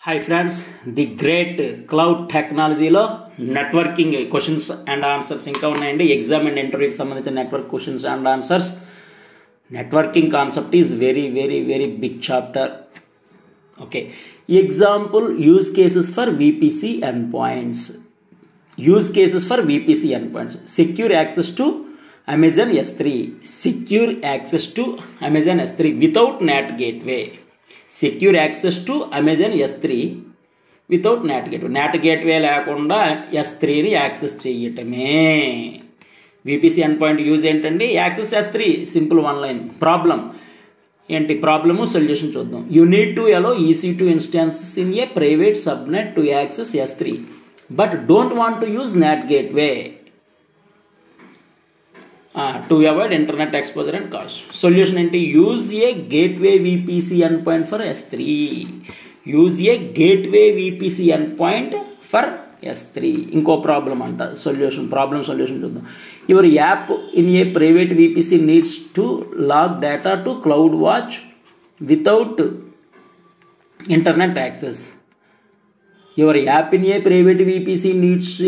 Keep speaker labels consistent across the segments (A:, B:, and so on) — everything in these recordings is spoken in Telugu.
A: Hi friends, the great cloud technology lo networking questions and answers ఇంకా ఉన్నాయండి. ఎగ్జామ్ అండ్ ఇంటర్వ్యూకి సంబంధించిన network questions and answers. Networking concept is very big chapter. Okay, example use cases for VPC end points. Use cases for VPC end points. Secure access to Amazon S3. Secure access to Amazon S3 without NAT gateway. Secure access to Amazon S3 without NAT gateway. NAT gateway లేకుండా S3ని యాక్సెస్ చేయటమే. విపిసి ఎండ్ పాయింట్ యూజ్ ఏంటండి? Access S3. Simple one line. Problem ఏంటి? ప్రాబ్లము సొల్యూషన్ చూద్దాం. You need to allow EC2 instances in a private subnet to access S3 but don't want to use NAT gateway to avoid internet exposure and cost. Solution ఏంటి? use a gateway VPC endpoint for S3. use a gateway VPC endpoint for S3. ఇంకో ప్రాబ్లం అంట. ప్రాబ్లం సొల్యూషన్ చూద్దాం. Your app in a private VPC needs to log data to CloudWatch without internet access. Your app in a private VPC needs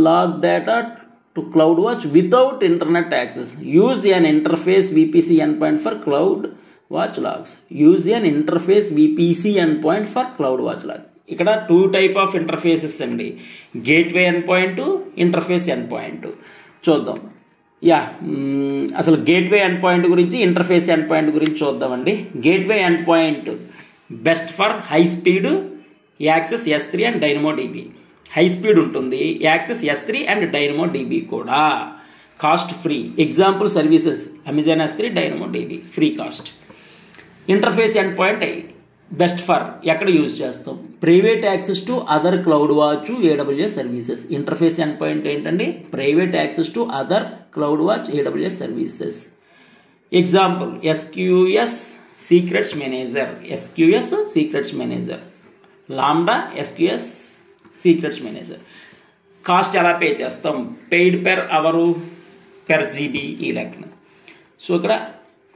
A: log data to CloudWatch without internet access. Use an interface VPC endpoint for CloudWatch logs. Use an interface VPC endpoint for CloudWatch logs. ఇక్కడ 2 type of interfaces అండి. Gateway end point, interface end point. చూద్దాం. అసలు గేట్వే ఎండ్ పాయింట్ గురించి, ఇంటర్ఫేస్ ఎండ్ పాయింట్ గురించి చూద్దామండి. Gateway end point best for high speed access S3 and DynamoDB. High speed ఉంటుంది. యాక్సెస్ S3 అండ్ DynamoDB కూడా. Cost free. Example services Amazon S3, DynamoDB free cost. Interface end point best for ఎక్కడ యూజ్ చేస్తాం? Private access to other cloud watch AWS services. Interface end point ఏంటండి? Private access to other cloud watch AWS services. Example SQS secrets manager. SQS secrets manager. Lambda SQS secrets manager. Cost ఎలా పే చేస్తాం? Paid per hour, per GB ఈ లెక్కన. సో ఇక్కడ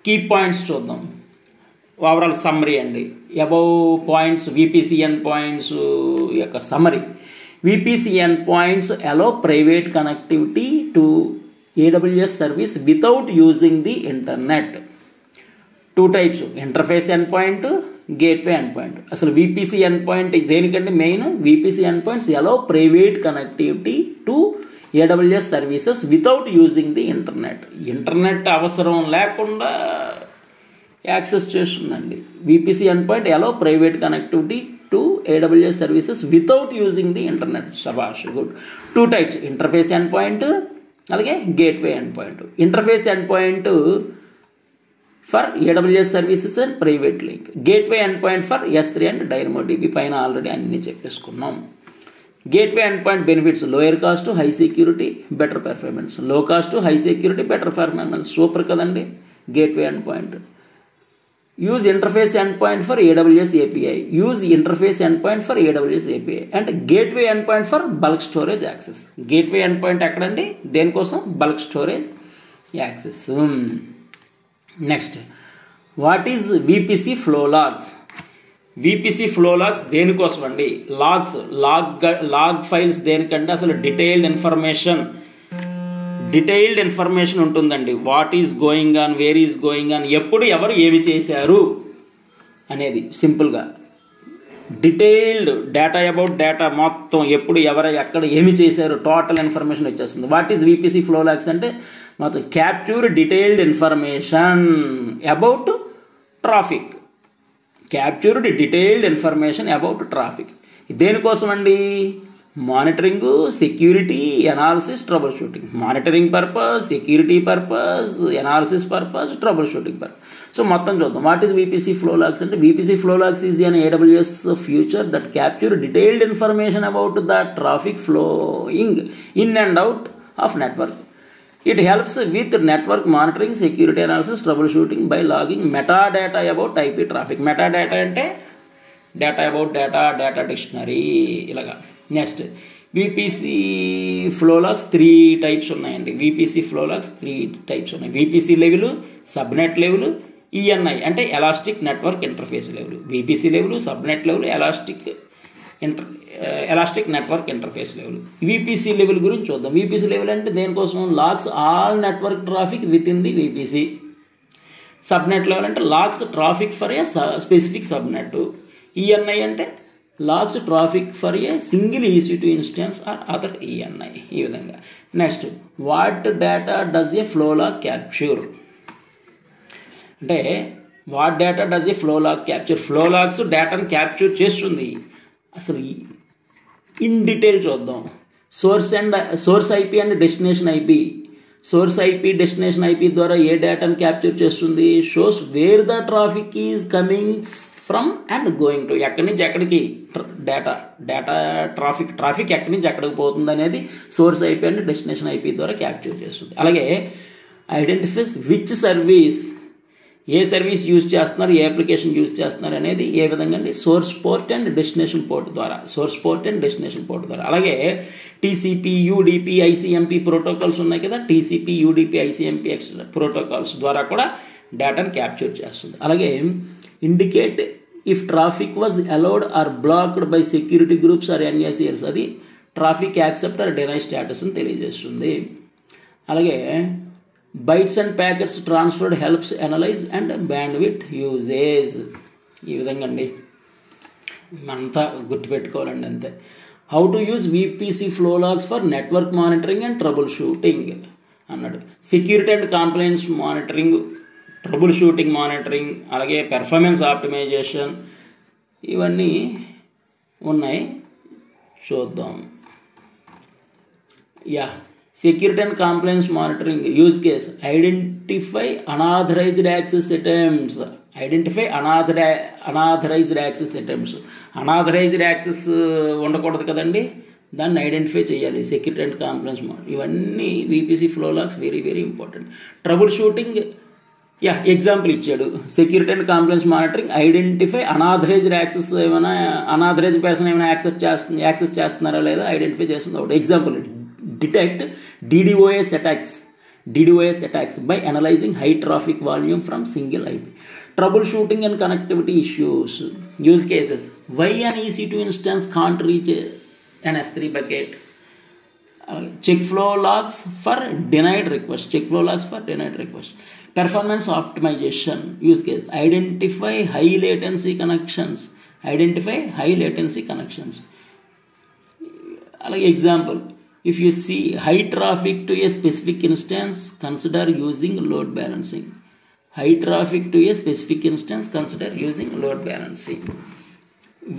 A: కీ పాయింట్స్ చూద్దాం. ఓవరాల్ సమ్మరీ అండి. Above points VPC end points యొక్క summary. VPC end points allow private connectivity to AWS service without using the internet. 2 types, interface end point, gateway end point. అసలు VPC ఎండ్ పాయింట్ దేనికంటే main? VPC end points allow private connectivity to AWS services without using the internet. Internet అవసరం లేకుండా యాక్సెస్ చేస్తుందండి. VPC end point allow private connectivity to AWS services without using the internet. శబాష్, good. 2 types, interface end point అలాగే gateway end point. Interface end point for AWS services and private link. Gateway end point for S3 and DynamoDB. పైన ఆల్రెడీ అన్నీ చెప్పేసుకున్నాం. Gateway end point benefits: lower cost, high security, better performance. Low cost, high security, better performance. Super కదండి gateway end point. Use interface end point for AWS API. Use interface end point for AWS API and gateway end point for bulk storage access. గేట్వే ఎండ్ పాయింట్ ఎక్కడండి? దేనికోసం? Bulk storage access. Next, what is VPC flow logs? VPC flow logs దేనికోసం అండి? లాగ్ ఫైల్స్ దేనికంటే అసలు డీటెయిల్డ్ ఇన్ఫర్మేషన్ ఉంటుందండి. What is going on, where is going on, ఎప్పుడు ఎవరు ఏమి చేశారు అనేది. సింపుల్గా డీటెయిల్డ్ డేటా అబౌట్ డేటా మొత్తం, ఎప్పుడు ఎవరు ఎక్కడ ఏమి చేశారు టోటల్ ఇన్ఫర్మేషన్ వచ్చేస్తుంది. What is VPC flow logs అంటే మొత్తం capture detailed information about traffic. Captured detailed information about traffic. దేనికోసం అండి? Monitoring, security, analysis, troubleshooting. Monitoring purpose, security purpose, analysis purpose, troubleshooting purpose. So మొత్తం చూద్దాం. What is VPC flow logs అంటే VPC flow logs is an AWS feature that capture detailed information about the traffic flowing in and out of network. It helps with network monitoring, security analysis, troubleshooting by logging metadata about IP traffic. Metadata అంటే డేటా అబౌట్ డేటా డిక్షనరీ ఇలాగా. Next, VPC flow logs 3 types ఉన్నాయండి. VPC ఫ్లో లాగ్స్ 3 టైప్స్ ఉన్నాయి. VPC level, subnet level, ENI అంటే elastic network interface level, VPC level, subnet level, elastic network interface level. VPC level గురించి చూద్దాం. విపిసి లెవెల్ అంటే దేనికోసం? Logs all network traffic within the VPC. Subnet level అంటే logs traffic for a specific subnet. ENI అంటే logs traffic for A single EC2 instance or other ENI. ఈ విధంగా. Next, what data does a flow log capture అంటే what data does a flow log capture. Flow logs డేటాను క్యాప్చర్ చేస్తుంది. అసలు ఇన్ డీటెయిల్ చూద్దాం. Source IP and destination IP. Source IP destination IP ద్వారా ఏ డేటాను క్యాప్చర్ చేస్తుంది? Shows where the traffic is coming from and going to. ఎక్కడి నుంచి ఎక్కడికి డేటా ట్రాఫిక్ ఎక్కడి నుంచి ఎక్కడికి పోతుంది అనేది source IP and destination IP ద్వారా క్యాప్చర్ చేస్తుంది. అలాగే identifies which service, A service use చేస్తున్నారు, ఏ అప్లికేషన్ యూజ్ చేస్తున్నారు అనేది ఏ విధంగా అండి? Source port and destination port ద్వారా. అలాగే టీసీపీ, యూడీపీ, ఐసీఎంపీ ప్రోటోకాల్స్ ఉన్నాయి కదా, టీసీపీ, యూడీపీ, ఐసీఎంపీ ప్రోటోకాల్స్ ద్వారా కూడా డేటాను క్యాప్చర్ చేస్తుంది. అలాగే indicate if traffic was allowed or blocked by security groups or NACLs. అది traffic accept or deny status అని తెలియజేస్తుంది. అలాగే bytes and packets transferred helps analyse and bandwidth usage. ఈ విధంగా అండి అంతా గుర్తుపెట్టుకోవాలండి అంతే. How to use VPC flow logs for network monitoring and troubleshooting అన్నాడు. Security and compliance monitoring, troubleshooting monitoring, అలాగే పెర్ఫార్మెన్స్ ఆప్టిమైజేషన్, ఇవన్నీ ఉన్నాయి. చూద్దాం. Security and compliance monitoring use case. Identify unauthorised access attempts. Unauthorised access ఉండకూడదు కదండి, దాన్ని ఐడెంటిఫై చేయాలి. సెక్యూరిటీ అండ్ కాంప్లైన్స్ ఇవన్నీ VPC flow logs very very important. Troubleshooting example ఇచ్చాడు. Security and compliance monitoring identify unauthorised access, ఏమైనా అనాథరైజ్ పర్సన్ ఏమైనా యాక్సెస్ చేస్తున్నారా లేదా ఐడెంటిఫై చేస్తుంది ఒకటి. Example, detect DDoS attacks by analyzing high traffic volume from single IP. Troubleshooting and connectivity issues. Use cases. Why an EC2 instance can't reach an S3 bucket. Check flow logs for denied requests. Performance optimization. Use case. Identify high latency connections. Example, if you see high traffic to a specific instance, consider using load balancing.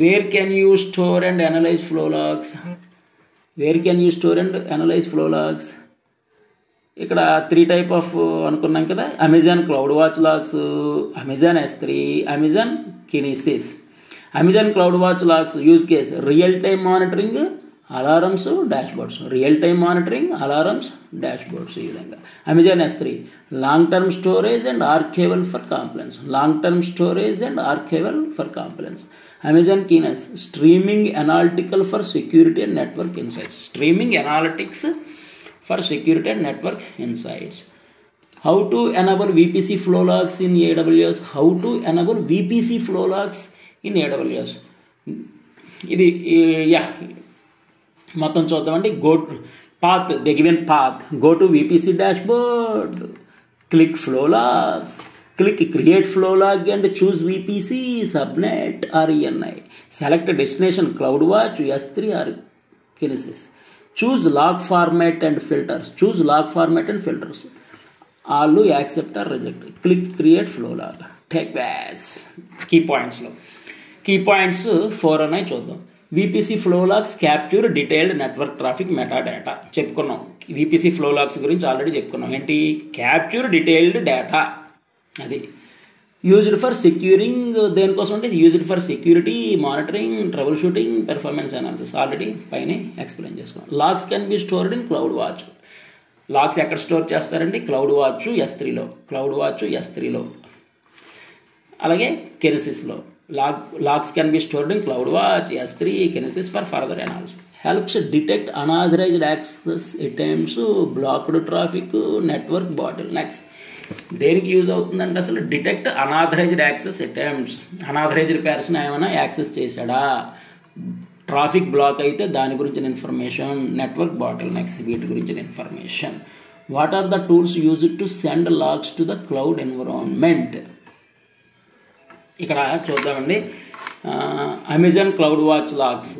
A: Where can you store and analyze flow logs? ఇక్కడ 3 టైప్ ఆఫ్ అనుకున్నాం కదా. Amazon cloud watch logs, Amazon S3, Amazon Kinesis. Amazon cloud watch logs use case real time monitoring, alarms, dashboards. ఈ విధంగా. Amazon S3 long term storage and archival for compliance. Amazon Kinesis streaming analytical for security and network insights. How to enable VPC flow logs in AWS. ఇది మొత్తం చూద్దామండి. they given path. Go to VPC dashboard. Click flow logs. Click create flow log and choose VPC, subnet or ENI. Select destination CloudWatch, S3 or Kinesis. Choose log format and filters. All accept or reject. Click create flow log. Take base. Key points 4 ఉన్నాయి చూద్దాం. VPC flow logs capture detailed network traffic metadata. చెప్పుకున్నాం. VPC flow logs గురించి ఆల్రెడీ చెప్పుకున్నాం. ఏంటి? Capture detailed data. అది యూజ్డ్ ఫర్ సెక్యూరింగ్. దేనికోసం అంటే used for security, monitoring, troubleshooting, performance analysis. Already పైన ఎక్స్ప్లెయిన్ చేసుకున్నాం. Logs can be stored in cloud watch. Logs ఎక్కడ స్టోర్ చేస్తారండి? క్లౌడ్ వాచ్ S3లో. అలాగే కెనెసిస్లో. Logs can be stored in CloudWatch, S3, Kinesis for further analysis. Helps detect unauthorized access attempts, blocked traffic, network bottlenecks. దేనికి యూజ్ అవుతుందంటే అసలు detect unauthorized access attempts, unauthorized person ఏమైనా యాక్సెస్ చేశాడా, ట్రాఫిక్ బ్లాక్ అయితే దాని గురించిన ఇన్ఫర్మేషన్, నెట్వర్క్ బాటిల్ నెక్స్ వీటి గురించిన information. What are the tools used to send logs to the cloud environment. ఇక్కడ చూద్దామండి. అమెజాన్ క్లౌడ్ వాచ్ లాగ్స్,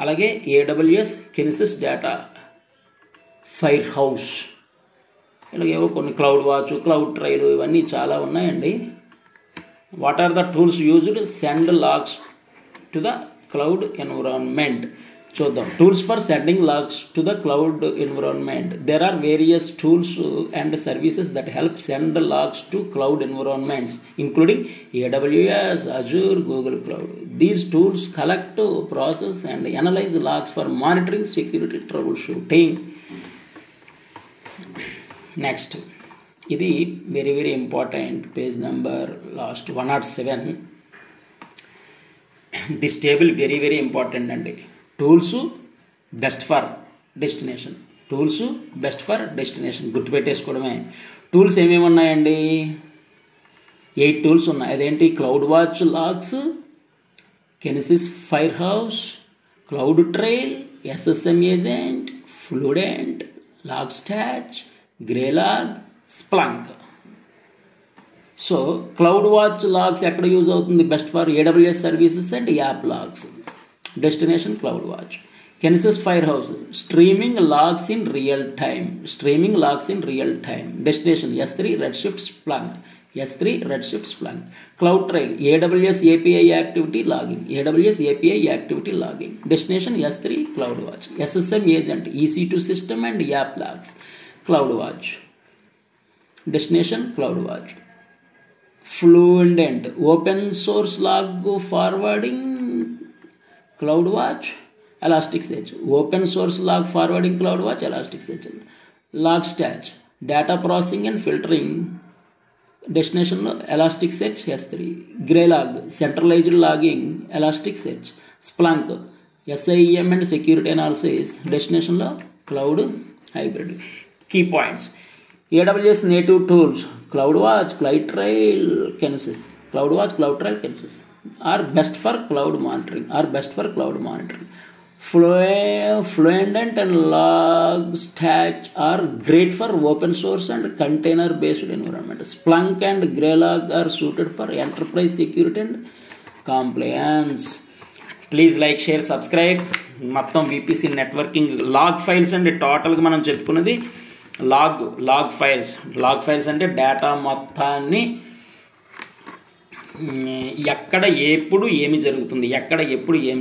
A: అలాగే AWS Kinesis data, fire hose, ఇలాగేవో కొన్ని క్లౌడ్ వాచ్, క్లౌడ్ ట్రైల్ ఇవన్నీ చాలా ఉన్నాయండి. What are the tools used send logs to the cloud environment. చూద్దాం. Tools for sending logs to the cloud environment. There are various tools and services that help send logs to cloud environments including AWS, Azure, Google Cloud. These tools collect, process and analyze logs for monitoring, security, troubleshooting. Next ఇది very very important. Page number last 107. This table very very important అండి. Tools best for destination, tools best for destination గుర్తుపెట్టేసుకోవడమే. టూల్స్ ఏమేమి ఉన్నాయండి? 8 టూల్స్ ఉన్నాయి. అదేంటి? Cloud watch logs, Kinesis Firehose, CloudTrail, SSM agent, Fluentd, Logstash, Graylog, Splunk. So cloud watch logs ఎక్కడ యూజ్ అవుతుంది? Best for AWS services and app logs. Destination CloudWatch. Kinesis Firehose streaming logs in real time, streaming logs in real time. Destination S3 Redshift Splunk, S3 Redshift Splunk. CloudTrail AWS API activity logging, AWS API activity logging. Destination S3 CloudWatch. SSM agent EC2 system and app logs, CloudWatch. Destination CloudWatch. Fluentd open source log forwarding, CloudWatch. Elasticsearch open source log forwarding, CloudWatch, Elasticsearch. Logstash data processing and filtering. డెస్టినేషన్లో Elasticsearch S3. Graylog centralised logging, Elasticsearch. Splunk SIEM and security analysis. డెస్టినేషన్లో cloud hybrid. Key points. AWS నేటివ్ tools cloud watch, cloud trial, Kinesis. Cloud watch, cloud trial, Kinesis are best for cloud monitoring, Fluent and Logstash are great for open source and container based environment. Splunk and Graylog are suited for enterprise security and compliance. Please like, share, subscribe. మొత్తం VPC నెట్వర్కింగ్ లాగ్ ఫైల్స్ అండి. టోటల్గా మనం చెప్పుకున్నది లాగ్ ఫైల్స్ అంటే డేటా మొత్తాన్ని ఎక్కడ ఎప్పుడు ఏమి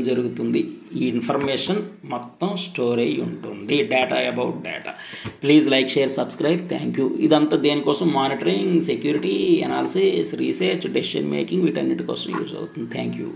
A: జరుగుతుంది ఈ ఇన్ఫర్మేషన్ మొత్తం స్టోర్ అయ్యి ఉంటుంది. Data about data. Please like, share, subscribe. Thank you. ఇదంతా దేనికోసం? Monitoring, security, analysis, research, decision making వీటన్నిటి కోసం యూజ్ అవుతుంది. Thank you.